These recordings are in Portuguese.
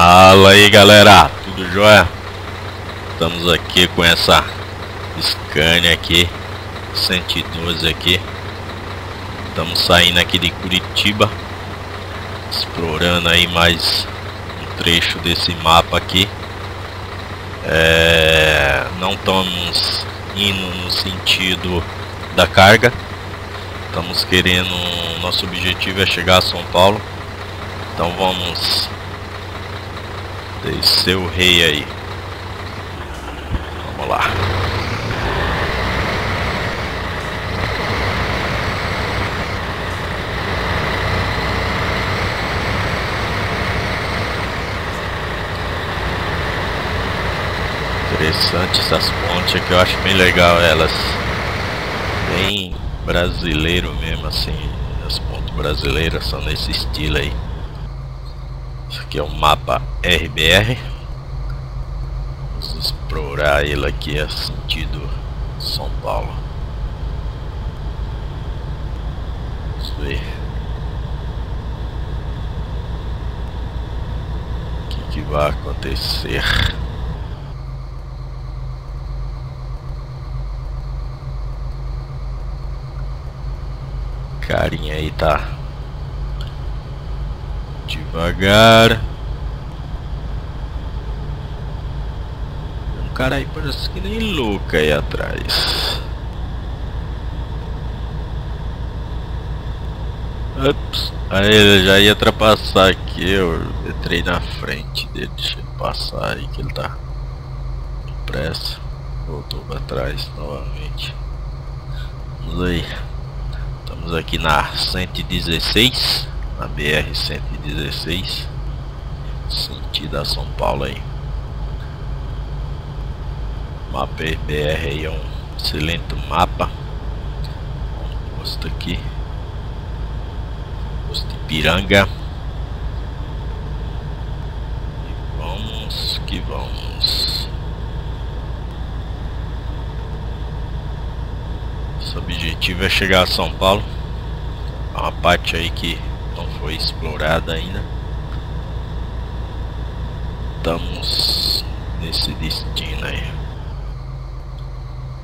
Fala aí, galera, tudo jóia? Estamos aqui com essa Scania aqui, 112 aqui. Estamos saindo aqui de Curitiba, explorando aí mais um trecho desse mapa aqui. Não estamos indo no sentido da carga, estamos querendo, nosso objetivo é chegar a São Paulo. Então vamos descer o rei aí. Vamos lá. Interessante essas pontes aqui, eu acho bem legal elas. Bem brasileiro mesmo assim, as pontes brasileiras são nesse estilo aí. Isso aqui é um mapa RBR. Vamos explorar ele aqui a sentido São Paulo. Vamos ver o que vai acontecer. Carinha aí tá devagar. Um cara aí parece que nem louco aí atrás. Ups. Aí ele já ia ultrapassar aqui. Eu entrei na frente dele. Deixa ele passar aí que ele tá com pressa. Voltou pra trás novamente. Vamos aí. Estamos aqui na 116, na BR 116, sentido a São Paulo aí. O mapa BR aí é um excelente mapa. Um posto aqui, posto Ipiranga. E vamos que vamos. Nosso objetivo é chegar a São Paulo. É uma parte aí que não foi explorada ainda. Estamos nesse destino aí.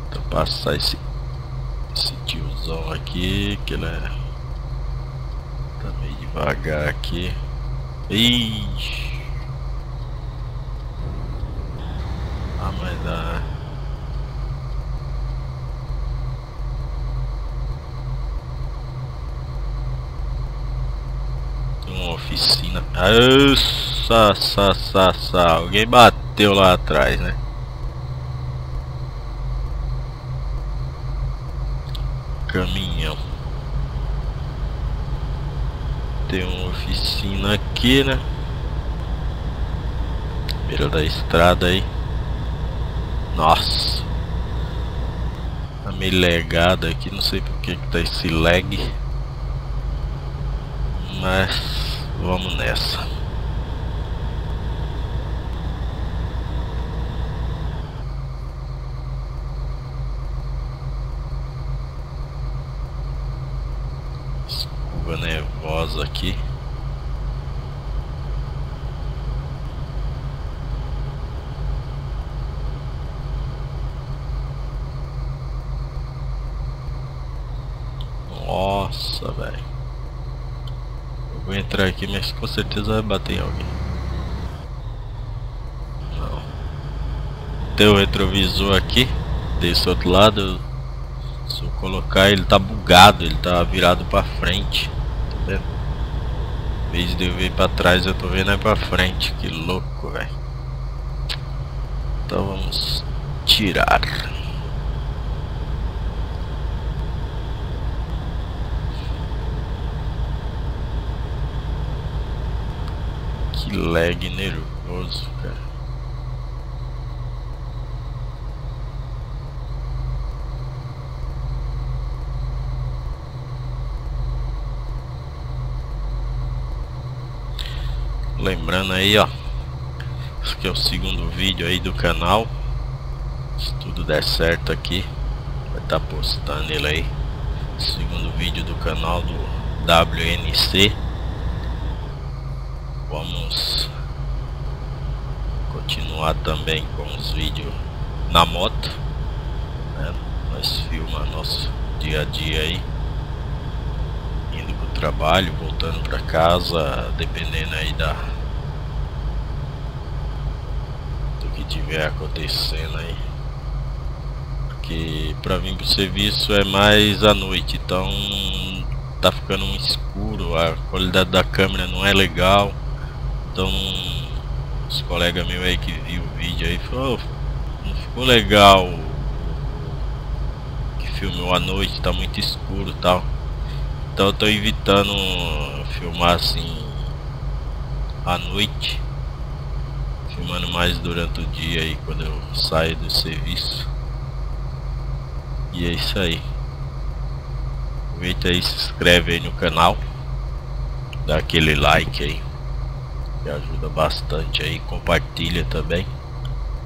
Então passar esse tiozão aqui, que ele tá meio devagar aqui. Ixi. Ah, mas dá. Uma oficina. Alguém bateu lá atrás, né? Caminhão. Tem uma oficina aqui, né? Beira da estrada aí. Nossa, tá meio legado aqui, não sei por que tá esse lag. Mas vamos nessa. Curva nevosa aqui. Nossa, velho. Vou entrar aqui, mas com certeza vai bater em alguém. Não. Tem o retrovisor aqui desse outro lado. Se eu colocar, ele tá bugado, ele tá virado pra frente. Tá vendo? Em vez de eu ver pra trás, eu tô vendo é pra frente. Que louco, velho. Então vamos tirar. Que lag nervoso, cara. Lembrando aí, ó, esse aqui é o segundo vídeo aí do canal. Se tudo der certo aqui, vai estar postando ele aí. Segundo vídeo do canal do WNC. Vamos continuar também com os vídeos na moto, né? Nós filmamos nosso dia a dia aí, indo pro trabalho, voltando para casa, dependendo aí do que tiver acontecendo aí, porque para vir pro serviço é mais à noite, então tá ficando um escuro, a qualidade da câmera não é legal. Então os colegas meus aí que viu o vídeo aí falou, não ficou legal que filmou à noite, tá muito escuro e tal. Então eu tô evitando filmar assim à noite, filmando mais durante o dia aí quando eu saio do serviço. E é isso aí. Aproveita aí, se inscreve aí no canal, dá aquele like aí, que ajuda bastante aí, compartilha também.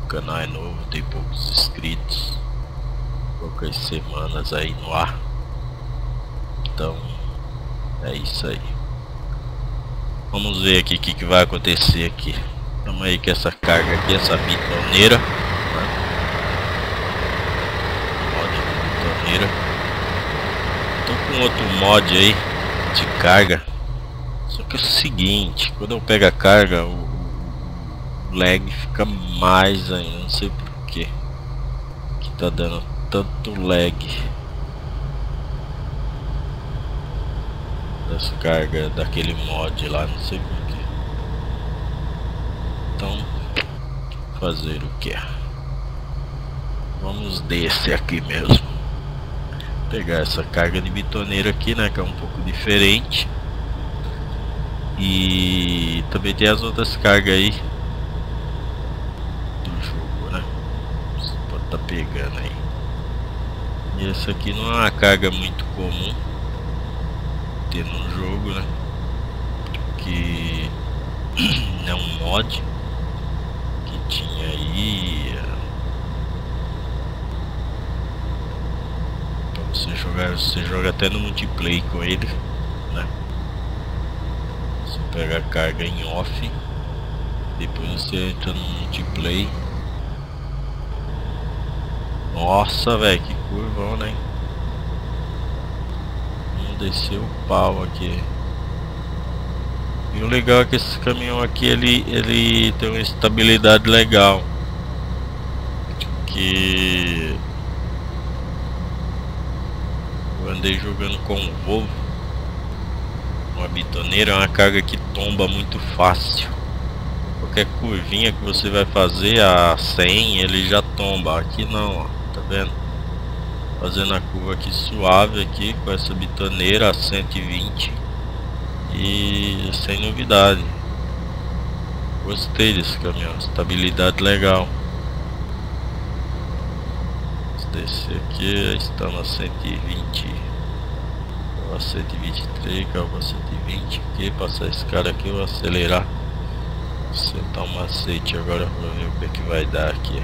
O canal é novo, tem poucos inscritos, poucas semanas aí no ar. Então é isso aí. Vamos ver aqui o que vai acontecer aqui. Vamos aí com essa carga aqui, essa bitoneira, né? Mod de bitoneira. Tô com outro mod aí de carga. Só que é o seguinte, quando eu pego a carga, o lag fica mais ainda, não sei porquê que tá dando tanto lag das cargas daquele mod lá, não sei porquê. Então, fazer o que? Vamos descer aqui mesmo, pegar essa carga de bitoneira aqui, né, que é um pouco diferente. E também tem as outras cargas aí do jogo, né? Você pode estar pegando aí. E essa aqui não é uma carga muito comum ter no jogo, né? Que é um mod que tinha aí pra você jogar. Você joga até no multiplayer com ele, né? Você pega a carga em off, depois você entra no multiplayer. Nossa, velho, que curvão, né? Vamos descer o pau aqui. E o legal é que esse caminhão aqui ele tem uma estabilidade legal, que eu andei jogando com o Volvo, uma bitoneira, é uma carga que tomba muito fácil. Qualquer curvinha que você vai fazer a 100 ele já tomba. Aqui não, ó, tá vendo? Fazendo a curva aqui suave aqui com essa bitoneira a 120 e sem novidade. Gostei desse caminhão, estabilidade legal. Vamos descer aqui, estamos a 120, a 123, calma, 120 aqui, passar esse cara aqui, eu vou acelerar, sentar um macete agora pra ver o que vai dar aqui.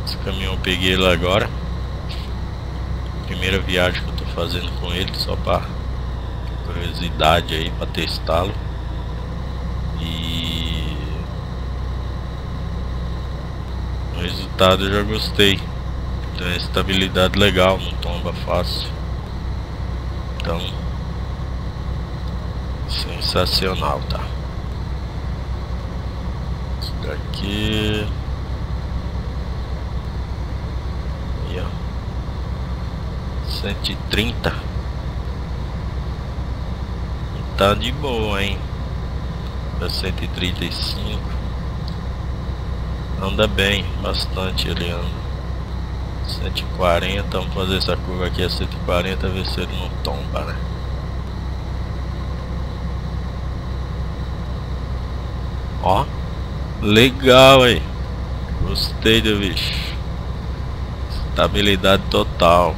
Esse caminhão eu peguei ele agora, primeira viagem que eu tô fazendo com ele, só para curiosidade aí, para testá-lo. E o resultado eu já gostei, tem estabilidade legal, não tomba fácil, então sensacional, tá? Isso daqui aí, ó, 130, tá de boa, hein? Pra 135 anda bem, bastante ele anda. 140, vamos fazer essa curva aqui a 140, ver se ele não tomba, né? Ó, legal, hein? Gostei do bicho, estabilidade total.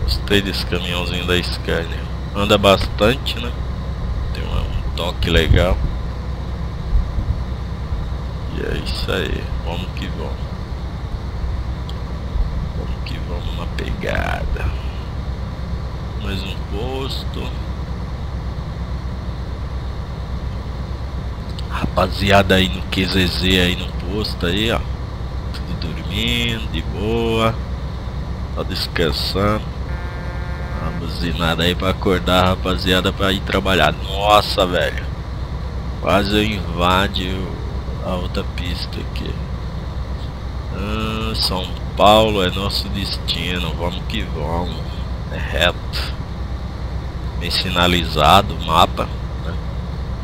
Gostei desse caminhãozinho da Scania, anda bastante, né? Tem um toque legal. E é isso aí, vamos que vamos. Vamos que vamos na pegada. Mais um posto. Rapaziada aí no QZZ aí no posto aí, ó. Tudo dormindo, de boa. Só descansando. Uma buzinada aí pra acordar a rapaziada pra ir trabalhar. Nossa, velho. Quase eu invade a outra pista aqui. São Paulo é nosso destino. Vamos que vamos. É reto. Bem sinalizado o mapa, né?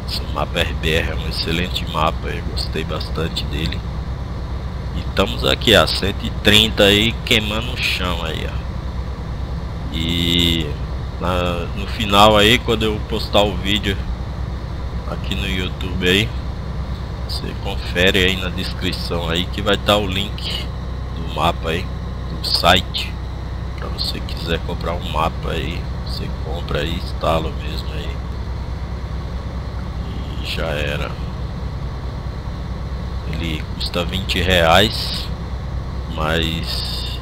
Esse mapa RBR é um excelente mapa. Eu gostei bastante dele. E estamos aqui a 130 aí, queimando o chão aí, ó. E no final aí, quando eu postar o vídeo aqui no YouTube aí, você confere aí na descrição aí que vai estar o link do mapa aí, do site, para você quiser comprar um mapa aí, você compra aí, instala mesmo aí e já era. Ele custa R$20, mas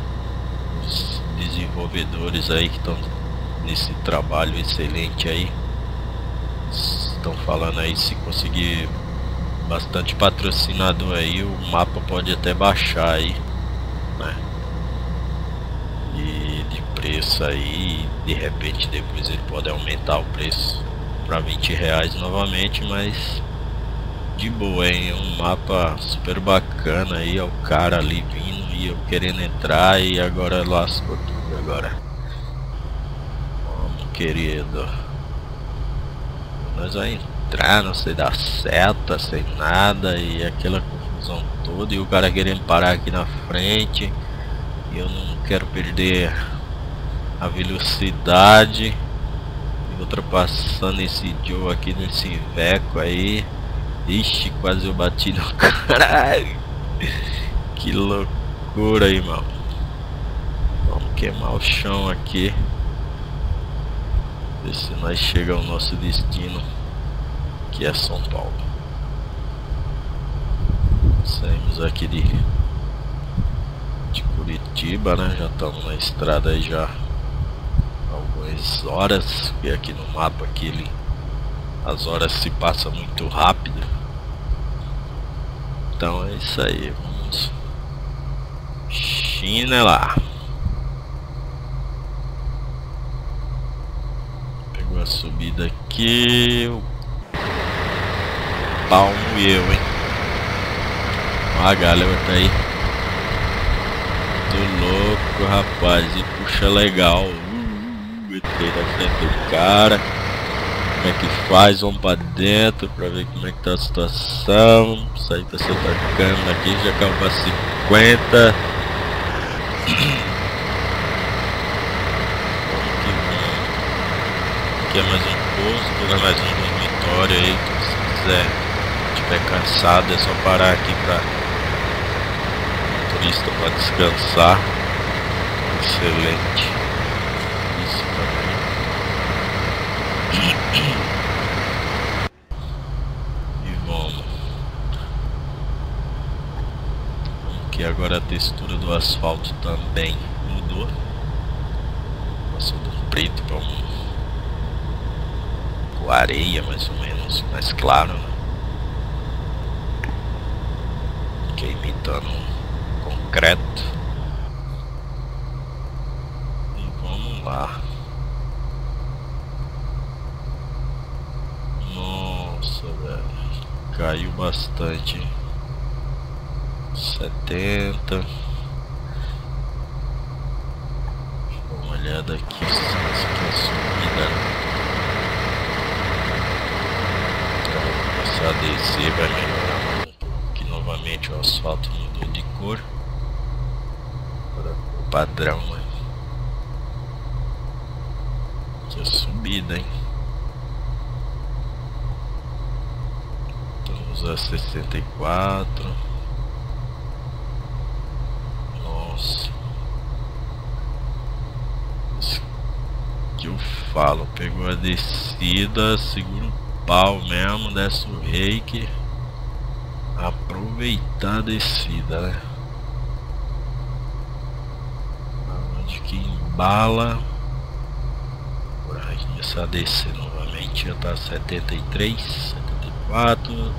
os desenvolvedores aí que estão nesse trabalho excelente aí estão falando aí, se conseguir bastante patrocinador aí, o mapa pode até baixar aí, né? E de preço aí, de repente depois ele pode aumentar o preço para R$20 novamente, mas de boa, hein? Um mapa super bacana aí, ó, o cara ali vindo e eu querendo entrar e agora lascou tudo agora. Vamos, querido. Nós vamos entrar, não sei dar seta, sem nada e aquela confusão toda e o cara querendo parar aqui na frente e eu não quero perder a velocidade. Ultrapassando esse Joe aqui nesse Iveco aí. Ixi, quase eu bati no caralho. Que loucura aí, mano. Vamos queimar o chão aqui. Ver se nós chegamos ao nosso destino, que é São Paulo. Saímos aqui de Curitiba, né? Já estamos na estrada aí já há algumas horas. E aqui no mapa aqui as horas se passam muito rápido. Então é isso aí, vamos chinelar. Pegou a subida aqui, o palmo e eu, hein. Ó, a galera tá aí. Tô louco, rapaz, e puxa legal. Entrei na frente do cara. Como é que faz? Vamos pra dentro pra ver como é que tá a situação. Sair pra sentar a câmera aqui, já caiu pra 50. Aqui é mais um posto, mais um dormitório aí. Se quiser, estiver cansado, é só parar aqui pra turista pra descansar. Excelente. Isso também. E vamos. Aqui agora a textura do asfalto também mudou. Passou do preto para com areia, mais ou menos, mais claro, né? Que é imitando concreto. E vamos lá. Nossa, velho, caiu bastante. 70. Deixa eu dar uma olhada aqui. Isso aqui é subida. Vou começar a descer, vai melhorar mais um pouco. Aqui novamente o asfalto mudou de cor. Agora o padrão, né? Aqui é subida, hein? Estamos a 64. Nossa. Isso que eu falo. Pegou a descida, segura o pau mesmo, desce o reiki. Aproveitar a descida, né? bala. Vai começar a descer novamente. Já tá 73, 74,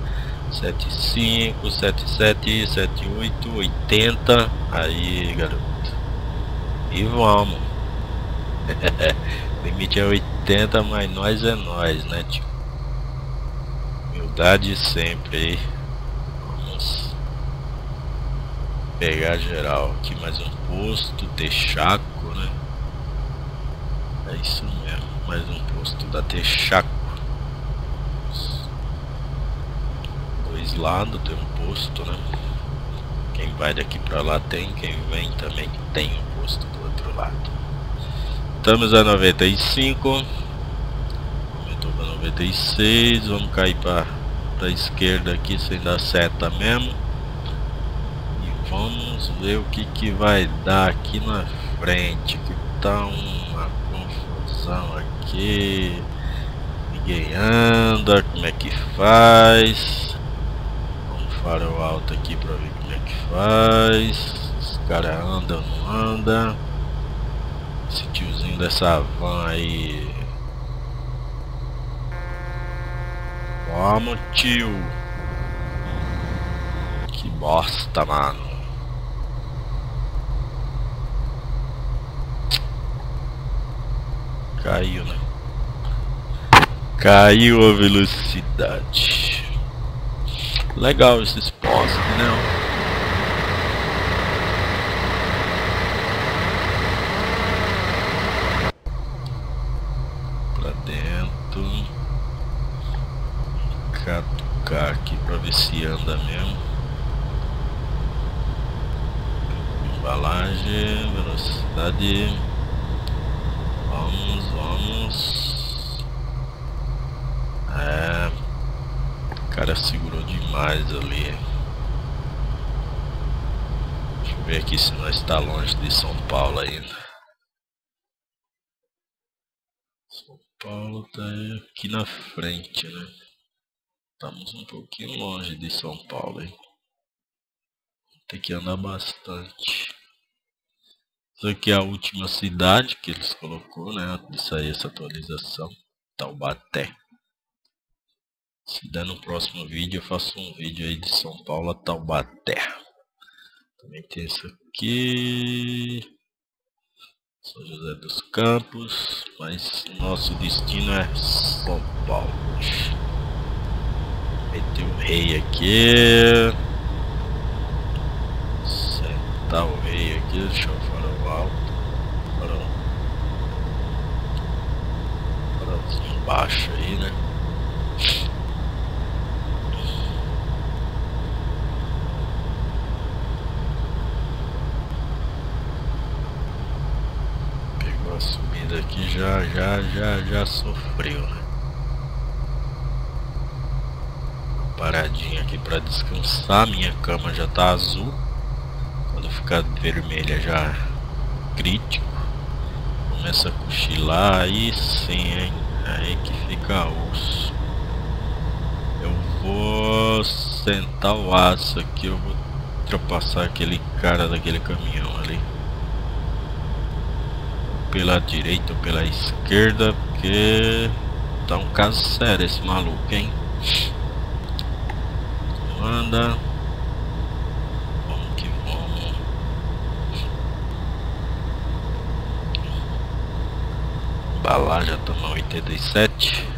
75, 77, 78, 80. Aí, garoto. E vamos. Limite é 80, mas nós é nós, né, tio? Humildade sempre aí. Vamos pegar geral aqui. Mais um posto, Texaco, né? É isso mesmo, mais um posto da Texaco. Dois lados tem um posto, né? Quem vai daqui pra lá tem, quem vem também tem um posto do outro lado. Estamos a 95. Aumentou pra 96. Vamos cair pra esquerda aqui sem dar seta mesmo. E vamos ver o que vai dar aqui na frente. Que tá uma confusão aqui. Ninguém anda. Como é que faz? Vamos farol alto aqui pra ver como é que faz. Os caras andam ou não andam? Esse tiozinho dessa van aí. Vamos, tio. Que bosta, mano. Caiu, né? Caiu a velocidade. Legal esses postos, né? Pra dentro. Catucar aqui pra ver se anda mesmo. Embalagem, velocidade. Vamos. É. O cara segurou demais ali. Deixa eu ver aqui se nós está longe de São Paulo ainda. São Paulo tá aqui na frente, né? Estamos um pouquinho longe de São Paulo, hein? Tem que andar bastante. Isso aqui é a última cidade que eles colocou, né? Antes de sair essa atualização. Taubaté. Se der no próximo vídeo, eu faço um vídeo aí de São Paulo a Taubaté. Também tem isso aqui. São José dos Campos. Mas nosso destino é São Paulo. Meter o rei aqui. Sentar o rei aqui. Deixa eu farol alto. Farolzinho baixo aí, né? Pegou a subida aqui, já sofreu, né? Paradinha aqui pra descansar. Minha cama já tá azul. Quando ficar vermelha já crítico. Começa a cochilar. Aí sim, hein? Aí que fica osso. Eu vou sentar o aço aqui. Eu vou ultrapassar aquele cara daquele caminhão ali. Pela direita ou pela esquerda. Porque tá um caso sério esse maluco, hein? Anda. Vamos que vamos. Embalagem já estamos a 87.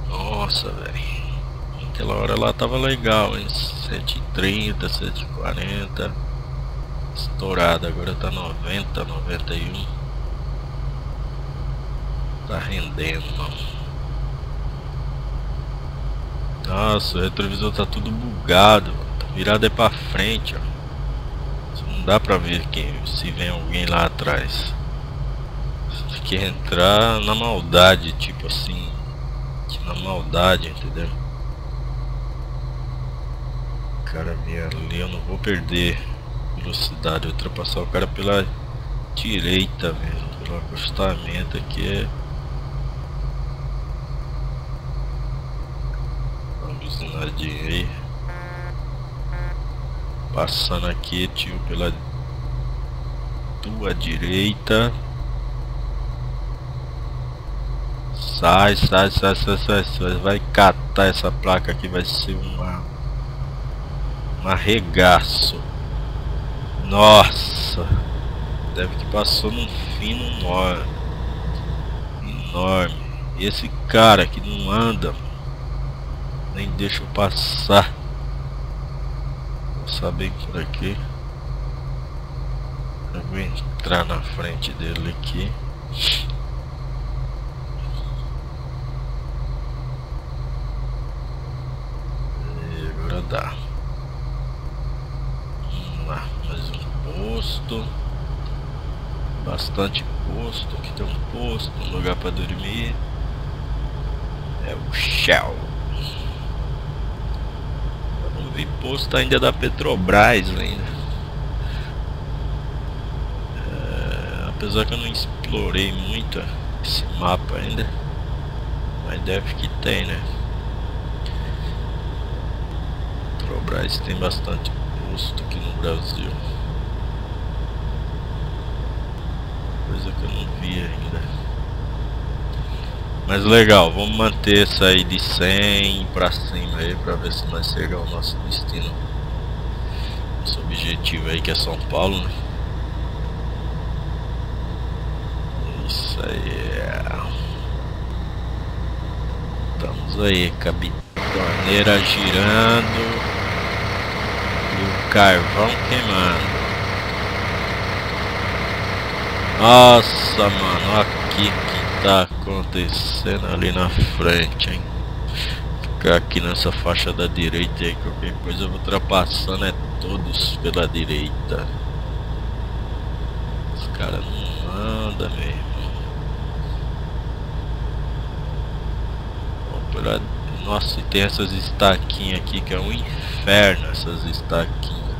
Nossa, velho. Aquela hora lá tava legal, hein? 130, 140. Estourado, agora tá 90, 91. Tá rendendo, mano. Nossa, o retrovisor tá tudo bugado, mano. Tá virado é pra frente, ó. Não dá pra ver se vem alguém lá atrás. Tem que entrar na maldade, tipo assim. Na maldade, entendeu? O cara vem ali, eu não vou perder velocidade, ultrapassar o cara pela direita mesmo, pelo acostamento aqui. buzinadinha aí. Passando aqui, tio, pela tua direita. Sai, sai, sai, sai, sai, sai. Vai catar essa placa aqui, vai ser um arregaço. Nossa, deve que passou num fino enorme. E esse cara que não anda, nem deixa eu passar. Vou saber por aqui. Eu vou entrar na frente dele aqui. E agora dá. Vamos lá, mais um posto. Bastante posto. Aqui tem um posto, um lugar para dormir. É o Shell. Eu não vi posto ainda da Petrobras ainda. Apesar que eu não explorei muito esse mapa ainda, mas deve que tem, né? Petrobras tem bastante posto aqui no Brasil. Coisa que eu não vi ainda. Mas legal, vamos manter essa aí de 100 pra cima aí, pra ver se nós chegamos ao nosso destino. Nosso objetivo aí que é São Paulo, né? Isso aí. Estamos aí, cabitorneira girando e o carvão queimando. Nossa, mano, olha aqui que tá acontecendo ali na frente, hein? Ficar aqui nessa faixa da direita aí, qualquer coisa eu vou ultrapassando é todos pela direita. Os caras não andam mesmo. Nossa, e tem essas estaquinhas aqui que é um inferno, essas estaquinhas.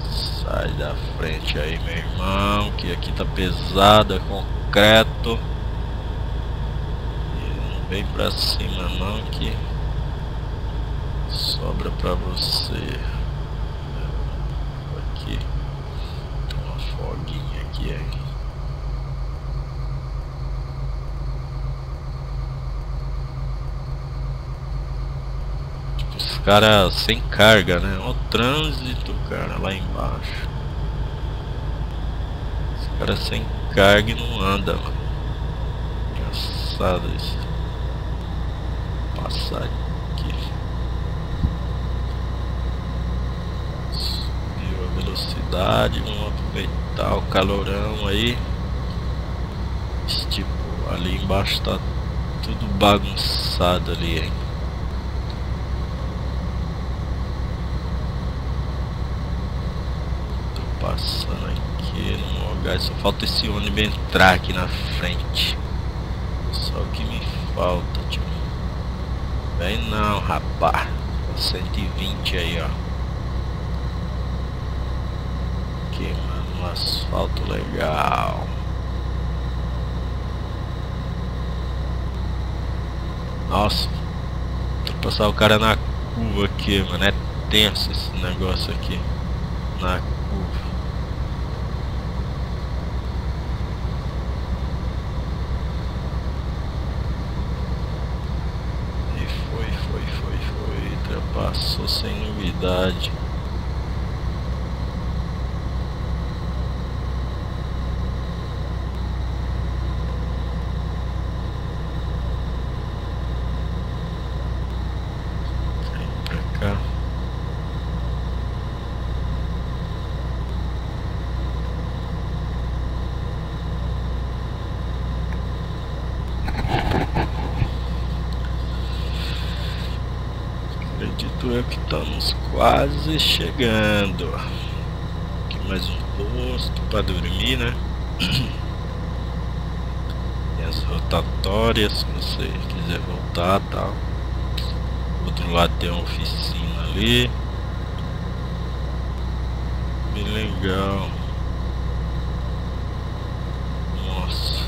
Sai da frente aí, meu irmão, que aqui tá pesado, é concreto. E não vem pra cima não, que sobra pra você. Aqui tem uma folguinha aqui aí. Os caras sem carga, né? Olha o trânsito, cara, lá embaixo. Os caras sem carga e não andam, mano. Engraçado isso. Passar aqui. Subiu a velocidade. Vamos aproveitar o calorão aí. Tipo, ali embaixo tá tudo bagunçado ali, hein? Passando aqui no lugar, só falta esse ônibus entrar aqui na frente. Só o que me falta, tio. Vem não, rapaz. 120 aí, ó. Aqui, mano, um asfalto legal. Nossa, vou passar o cara na curva aqui, mano. É tenso esse negócio aqui. Na curva. Ultrapassou sem novidade. Vem pra cá. Acredito eu que estamos quase chegando. Aqui mais um posto para dormir, né? Tem as rotatórias, se você quiser voltar, tal. Do outro lado tem uma oficina ali. Bem legal. Nossa.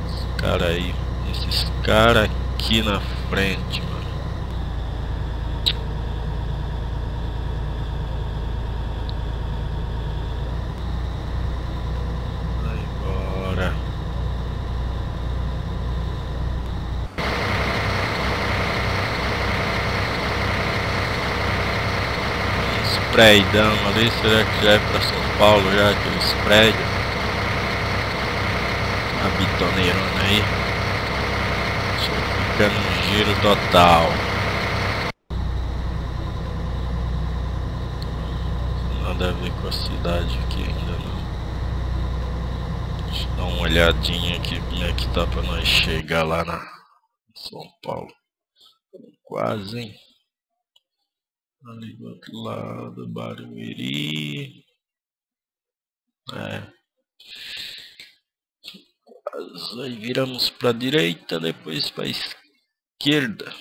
Esses caras aí. Esses caras aqui na frente, mano. prédios ali, será que já é pra São Paulo já aqueles prédios? A bitoneirona aí. Fica no giro total. Nada a ver com a cidade aqui ainda não. Deixa eu dar uma olhadinha aqui como é que tá pra nós chegar lá na São Paulo. Quase, hein? Ali do outro lado, Barueri. Aí viramos para a direita, depois para a esquerda.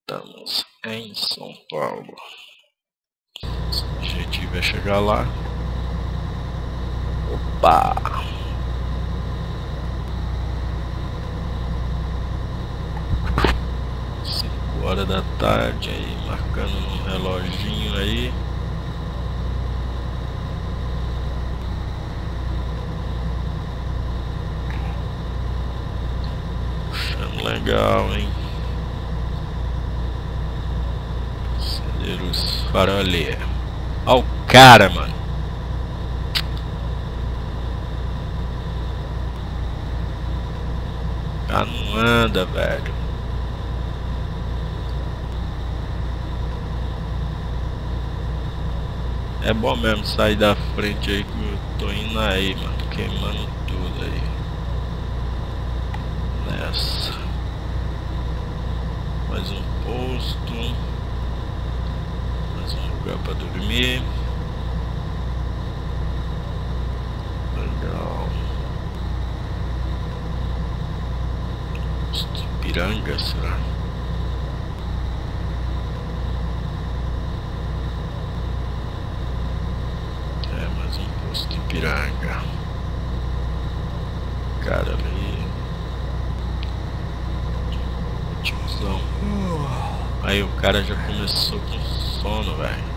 Estamos em São Paulo. O objetivo é chegar lá. Opa! 5 horas da tarde aí, marcando no reloginho aí. Puxando legal, hein? Acender os farolê. Ó o cara, mano. Ah, não anda, velho. É bom mesmo sair da frente aí que eu tô indo aí, mano. Queimando tudo aí. Nessa. Mais um posto. Mais um lugar pra dormir. Legal. Posto Ipiranga, será? Mais um posto Ipiranga. Cara ali. Tiozão. Aí o cara já começou com sono, velho.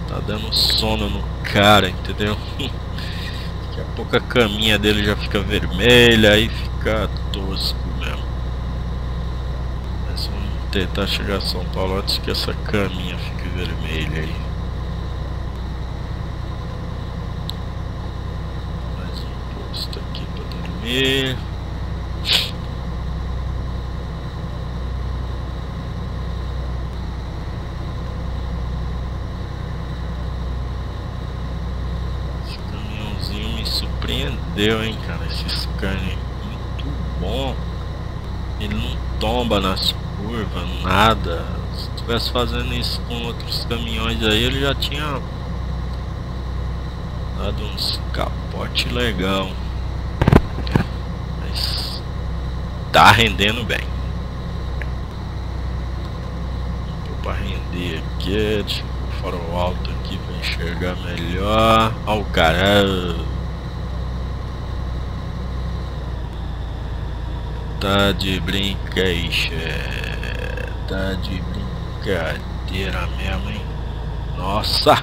Tá dando sono no cara, entendeu? Daqui a pouco a caminha dele já fica vermelha, aí fica tosco mesmo. Mas vamos tentar chegar a São Paulo antes que essa caminha fique vermelha aí. Mais um posto aqui pra dormir. Surpreendeu, hein, cara, esse Scania é muito bom. Ele não tomba nas curvas, nada. Se estivesse fazendo isso com outros caminhões aí, ele já tinha dado uns capote legal. Mas tá rendendo bem. Pra render aqui, deixa eu ver o farol alto aqui pra enxergar melhor. Ó o cara. Tá de brincadeira, tá de brincadeira mesmo, hein? Nossa!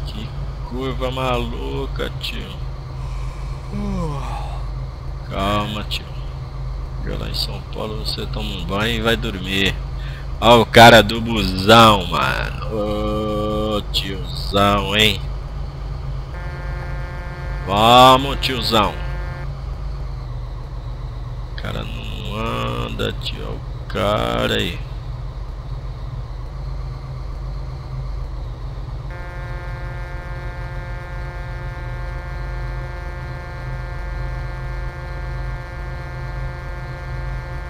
Que curva maluca, tio. Calma, tio. Chega lá em São Paulo, você toma um banho e vai dormir. Ó o cara do busão, mano. Ô, tiozão, hein? Vamos, tiozão. O cara não anda, tio. O cara aí.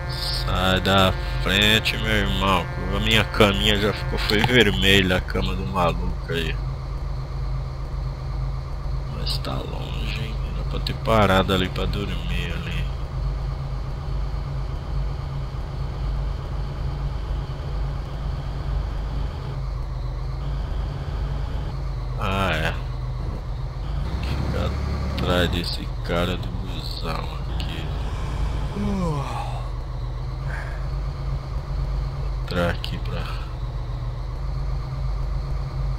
Sai da frente, meu irmão. A minha caminha já foi vermelha, a cama do maluco aí. Mas tá longe, hein? Era pra ter parado ali pra dormir ali. Ah, é. Ficar atrás desse cara do busão aqui. Entrar aqui pra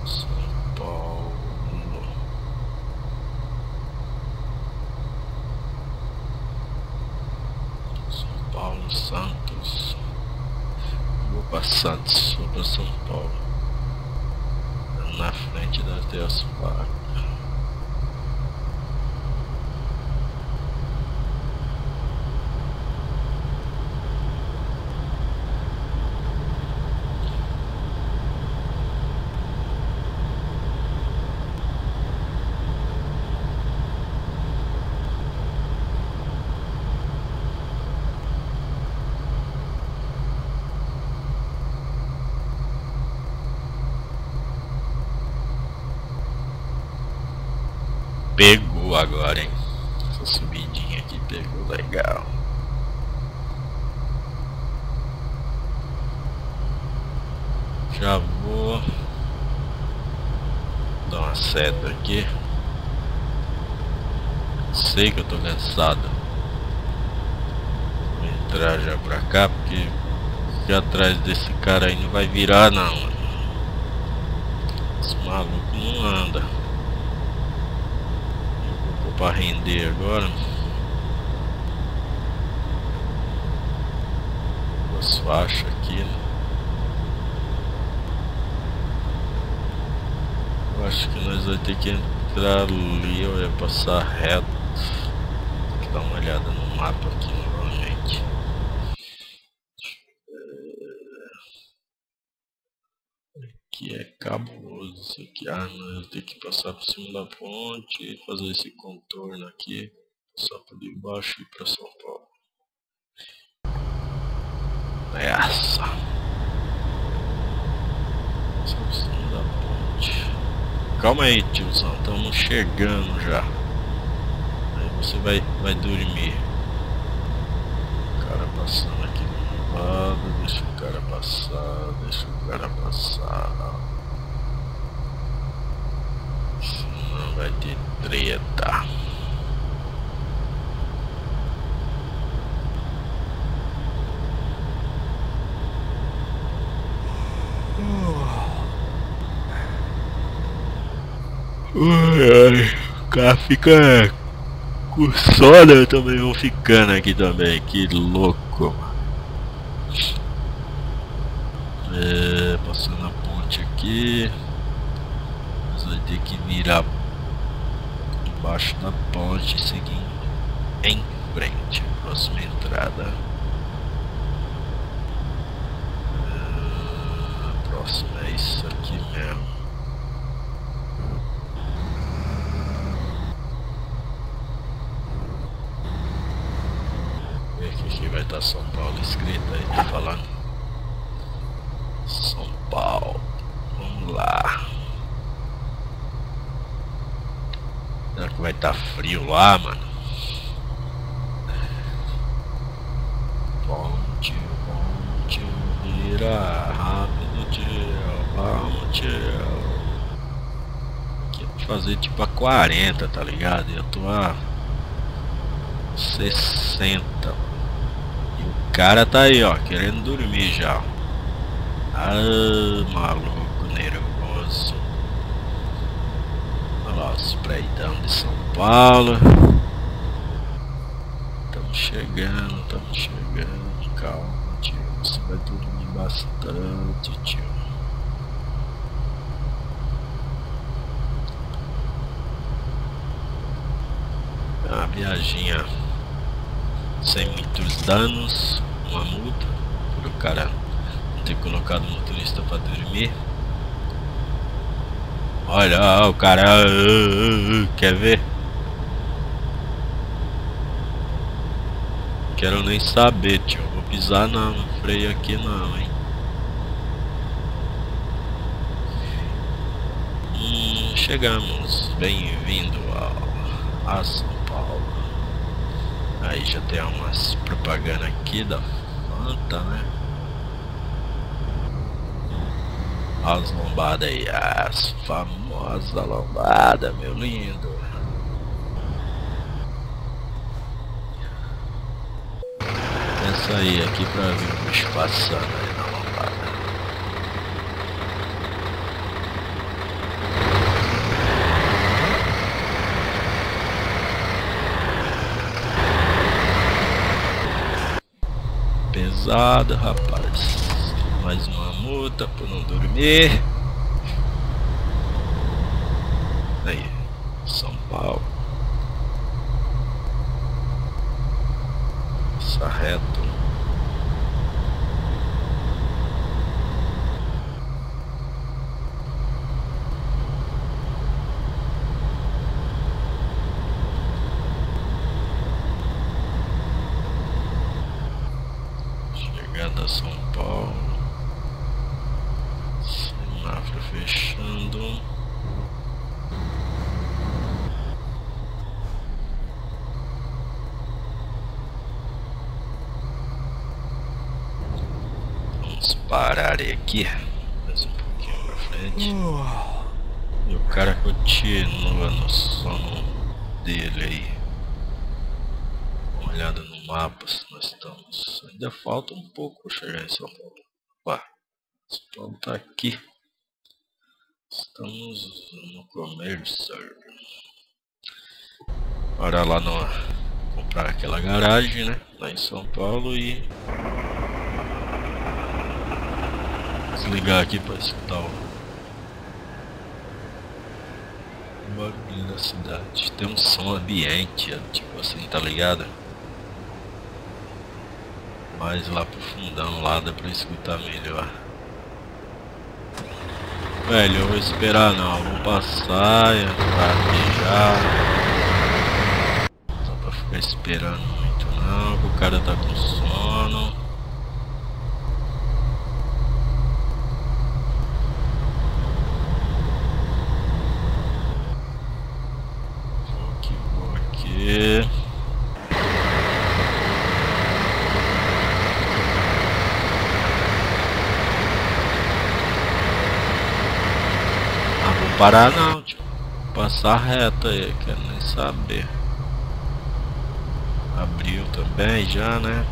São Paulo. São Paulo, Santos. Vou pra Santos, sou pra São Paulo. Na frente deve ter as placas. Pegou agora, hein? Essa subidinha aqui pegou legal. Já vou dar uma seta aqui. Sei que eu tô cansado. Vou entrar já pra cá porque aqui atrás desse cara aí não vai virar não. Esse maluco não anda. Pra render agora as faixas aqui, né? Eu acho que nós vamos ter que entrar ali ou é passar reto. Tem que dar uma olhada no mapa aqui novamente. Aqui é cabuloso isso aqui. Ah, nós vamos ter que passar por cima da ponte, fazer esse contorno aqui, passar por debaixo e ir para São Paulo. Essa. Passar por cima da ponte. Calma aí, tiozão, estamos chegando já. Aí você vai dormir. O cara passando aqui do lado, deixa o cara passar, deixa o cara passar. Senão vai ter treta. O cara fica com sono, eu também vou ficando aqui também, que louco. Passando a ponte aqui, mas vai ter que virar debaixo da ponte e seguir em frente. Próxima entrada. Próxima é isso aqui mesmo. Aqui vai estar São Paulo escrito aí, tá falando São Paulo. Vamos lá. Será que vai estar frio lá, mano? Ponte, vira rápido, tio. Vamos, tio. Aqui é pra fazer tipo a 40, tá ligado? Eu tô a 60. O cara tá aí, ó, querendo dormir já. Ah, maluco, nervoso. Olha lá, os prédios de São Paulo. Estamos chegando, calma, tio. Você vai dormir bastante, tio. Uma viaginha sem muitos danos, uma multa por o cara não ter colocado o motorista para dormir. Olha o cara, quer ver? Quero nem saber, tio. Vou pisar no freio aqui não, hein? Chegamos, bem-vindo a São Paulo. Aí já tem umas propaganda aqui da Fanta, né? As lombadas aí, as famosas lombadas, meu lindo. Essa aí aqui pra ver o bicho passando aí na lombada. Pesada, rapaz. Mais uma multa por não dormir. Aí, São Paulo. Passa reto. Chegada a São Paulo. Semáforo fechando. Vamos parar aqui. Mais um pouquinho pra frente. E o cara continua no sono dele aí. Dá uma olhada no mapa se nós estamos. Ainda falta um pouco para chegar em São Paulo. Opa, São Paulo tá aqui. Estamos no comércio. Parar lá no. Comprar aquela garagem, né? Lá em São Paulo e. Desligar aqui para escutar o barulho da cidade. Tem um som ambiente, tipo assim, tá ligado? Mas lá pro fundão lá dá pra escutar melhor. Velho, eu vou esperar não, vou passar e entrar aqui já. Não dá pra ficar esperando muito não, que o cara tá com sono. Vou aqui. Parar não, tipo, passar reto aí, quero nem saber. Abriu também já, né?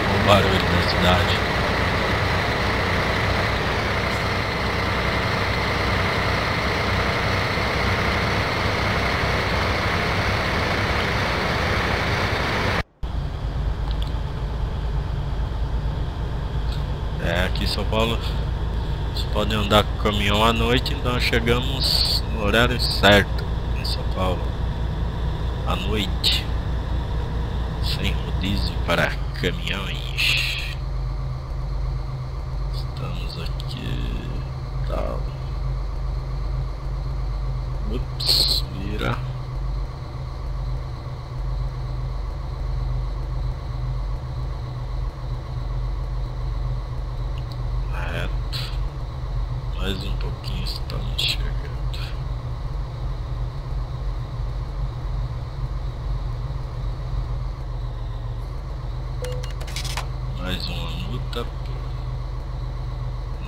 Olha o barulho da cidade. É, aqui em São Paulo você pode andar com caminhão à noite, então chegamos no horário certo em São Paulo. À noite. Sem rodízio para caminhões. Estamos aqui. Tá. Ups, vira. Mais um pouquinho estamos chegando. Mais uma multa.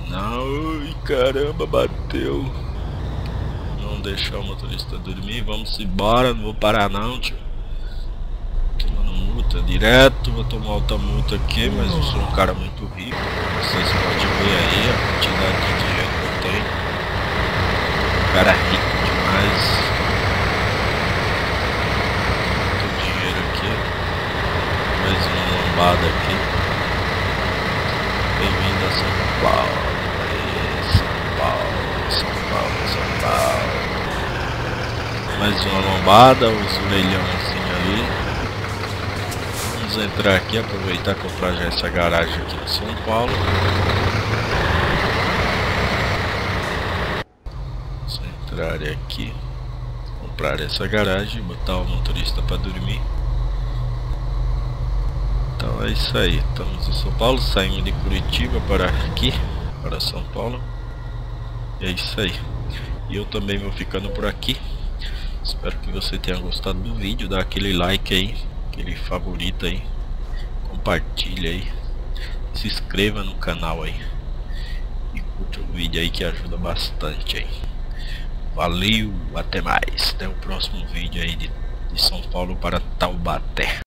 Não, ai, caramba, bateu. Não deixar o motorista dormir. Vamos embora, não vou parar não, tio. Tomando multa direto. Vou tomar outra multa aqui, mas eu sou um cara muito rico. Vocês podem ver aí a quantidade de dinheiro que eu tenho. Cara rico demais. Muito dinheiro aqui. Mais uma lombada aqui. Bem-vindo a São Paulo. Aê, São Paulo, São Paulo, São Paulo. Mais uma lombada, os orelhãozinhos ali. Vamos entrar aqui, aproveitar e comprar já essa garagem aqui em São Paulo. Vamos entrar aqui, comprar essa garagem, botar o motorista para dormir. Então é isso aí, estamos em São Paulo, saímos de Curitiba para aqui, para São Paulo. E é isso aí. E eu também vou ficando por aqui. Espero que você tenha gostado do vídeo, dá aquele like aí, aquele favorito aí, compartilha aí, se inscreva no canal aí e curte o vídeo aí que ajuda bastante aí. Valeu, até mais, até o próximo vídeo aí de São Paulo para Taubaté.